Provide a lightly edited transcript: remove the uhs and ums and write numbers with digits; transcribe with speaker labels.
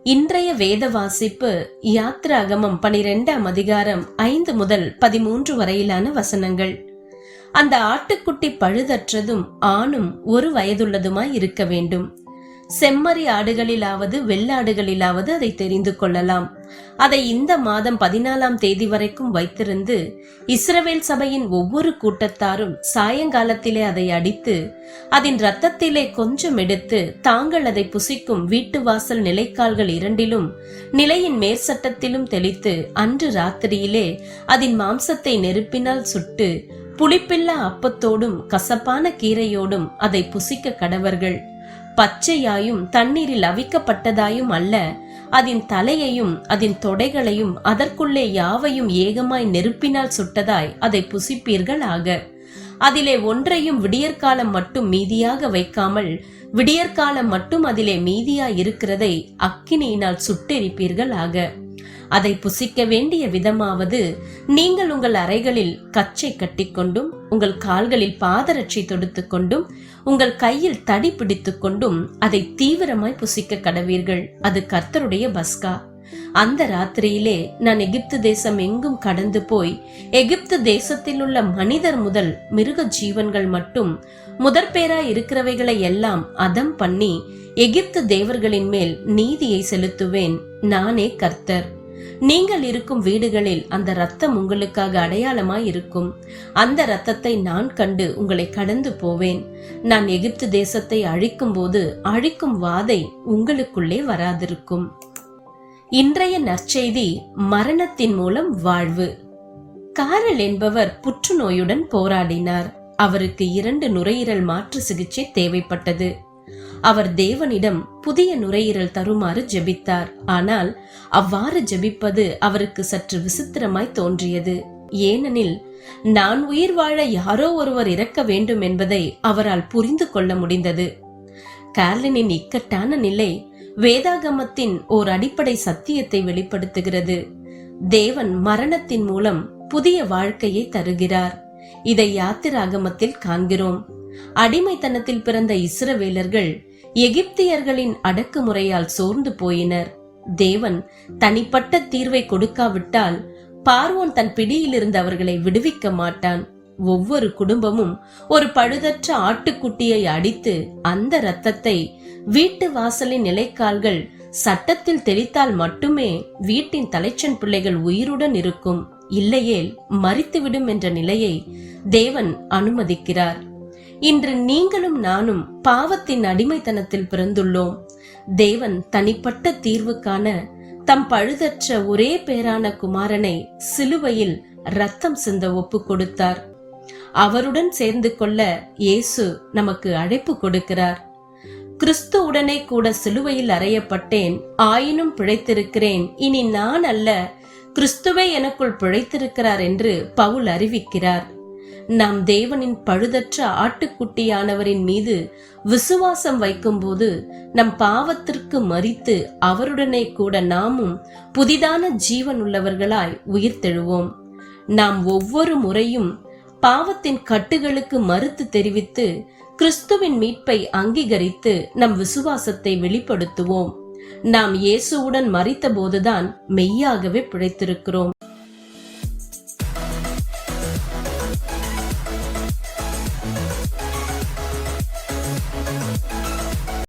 Speaker 1: இன்றைய வேத வாசிப்பு யாத்ராகமம் 12ஆம் அதிகாரம் 5 முதல் 13 வரையிலான வசனங்கள். அந்த ஆட்டுக்குட்டி பழுதற்றதும் ஆணும் 1 வயதுள்ளதுமாய் இருக்க வேண்டும். செம்மறி ஆடுகளிலாவது வெள்ளாடுகளிலாவது அதை தெரிந்து கொள்ளலாம். அதை இந்த மாதம் 14ஆம் தேதி வரைக்கும் வைத்திருந்து இஸ்ரவேல் சபையின் ஒவ்வொரு கூட்டத்தாரும் சாயங்காலத்திலே அதை அடித்து அதன் இரத்தத்திலே கொஞ்சம் எடுத்து தாங்கள் அதை புசிக்கும் வீட்டு வாசல் நிலைக்கால்கள் 2லும் நிலையின் மேற்சட்டத்திலும் தெளித்து அன்று ராத்திரியிலே அதன் மாம்சத்தை நெருப்பினால் சுட்டு புளிப்பில்லா அப்பத்தோடும் கசப்பான கீரையோடும் அதை புசிக்க கடவர்கள். பச்சையாயும் தண்ணீரில் அவிக்கப்பட்டதாயும் அல்ல, அதன் தலையையும் அதன் தொடைகளையும் அதற்குள்ளே யாவையும் ஏகமாய் நெருப்பினால் சுட்டதாய் அதை புசிப்பீர்கள் ஆக. அதிலே ஒன்றையும் விடியற்காலம் மட்டும் மீதியாக வைக்காமல் விடியற்காலம் மட்டும் அதிலே மீதியாய் இருக்கிறதை அக்கினியினால் சுட்டெரிப்பீர்கள் ஆக. அதை புசிக்க வேண்டிய விதமாவது, நீங்கள் உங்கள் அறைகளில் கச்சை கட்டிக்கொண்டும் உங்கள் கால்களில் பாதரட்சை தொடுத்து கொண்டும் உங்கள் கையில் தடி பிடித்து கொண்டும் அதை தீவிரமாய் புசிக்க கடவீர்கள். அது கர்த்தருடைய பஸ்கா. அந்த ராத்திரியிலே நான் எகிப்து தேசம் எங்கும் கடந்து போய் எகிப்து தேசத்தில் உள்ள மனிதர் முதல் மிருக ஜீவன்கள் மட்டும் முதற்பேராய் இருக்கிறவைகளை எல்லாம் அதம் பண்ணி எகிப்து தேவர்களின் மேல் நீதியை செலுத்துவேன். நானே கர்த்தர். நீங்கள் இருக்கும் வீடுகளில் அந்த இரத்தம் உங்களுக்காக அடையாளமாய் இருக்கும். அந்த இரத்தத்தை நான் கண்டு உங்களை கடந்து போவேன். நான் எகிப்து தேசத்தை அழிக்கும் போது அழிக்கும் வாதை உங்களுக்குள்ளே வராதிருக்கும். இன்றைய நற்செய்தி மரணத்தின் மூலம் வாழ்வு. காரல் என்பவர் புற்றுநோயுடன் போராடினார். அவருக்கு 2 நுரையீரல் மாற்று சிகிச்சை தேவைப்பட்டது. அவர் தேவனிடம் புதிய நுரையீரல் தருமாறு ஜெபித்தார். ஆனால் அவ்வாறு ஜெபிப்பது அவருக்கு சற்று விசித்திரமாய் தோன்றியது. ஏனெனில் நான் உயிர் வாழ யாரோ ஒருவர் இறக்க வேண்டும் என்பதை அவரால் புரிந்து கொள்ள முடிந்தது. கார்லினின் இக்கட்டான நிலை வேதாகமத்தின் ஓர் அடிப்படை சத்தியத்தை வெளிப்படுத்துகிறது. தேவன் மரணத்தின் மூலம் புதிய வாழ்க்கையை தருகிறார். இதை யாத்திராகமத்தில் காண்கிறோம். அடிமைத்தனத்தில் பிறந்த இஸ்ரவேலர்கள் எகிப்தியர்களின் அடக்குமுறையால் சோர்ந்து போயினர். தேவன் தனிப்பட்ட தீர்வை கொடுக்காவிட்டால் பார்வோன் தன் பிடியில் இருந்து அவர்களை விடுவிக்க மாட்டான். ஒவ்வொரு குடும்பமும் ஒரு பழுதற்ற ஆட்டுக்குட்டியை அடித்து அந்த இரத்தத்தை வீட்டு வாசலின் நிலைக்கால்கள் சட்டத்தில் தெளித்தால் மட்டுமே வீட்டின் தலைச்சன் பிள்ளைகள் உயிருடன் இருக்கும். இல்லையேல் மரித்துவிடும் என்ற நிலையை தேவன் அனுமதிக்கிறார். இன்று நீங்களும் நானும் பாவத்தின் அடிமைத்தனத்தில் பிறந்துள்ளோம். தேவன் தனிப்பட்ட தீர்வுக்கான தம் பழுதற்ற ஒரே பேரான குமாரனை சிலுவையில் இரத்தம் சிந்த ஒப்பு கொடுத்தார். அவருடன் சேர்ந்து கொள்ள இயேசு நமக்கு அழைப்பு கொடுக்கிறார். கிறிஸ்து உடனே கூட சிலுவையில் அறையப்பட்டேன், ஆயினும் பிழைத்திருக்கிறேன். இனி நான் அல்ல, கிறிஸ்துவே எனக்குள் பிழைத்திருக்கிறார் என்று பவுல் அறிவிக்கிறார். நாம் தேவனின் பழுதற்ற ஆட்டுக்குட்டியானவரின் மீது விசுவாசம் வைக்கும் போது நம் பாவத்திற்கு மரித்து அவருடனே கூட நாமும் புதிதான ஜீவன் உள்ளவர்களாய் உயிர்த்தெழுவோம். நாம் ஒவ்வொரு முறையும் பாவத்தின் கட்டுகளுக்கு மறுத்து தெரிவித்து கிறிஸ்துவின் மீட்பை அங்கீகரித்து நம் விசுவாசத்தை வெளிப்படுத்துவோம். நாம் இயேசுவுடன் மரித்த போதுதான் மெய்யாகவே பிழைத்திருக்கிறோம்.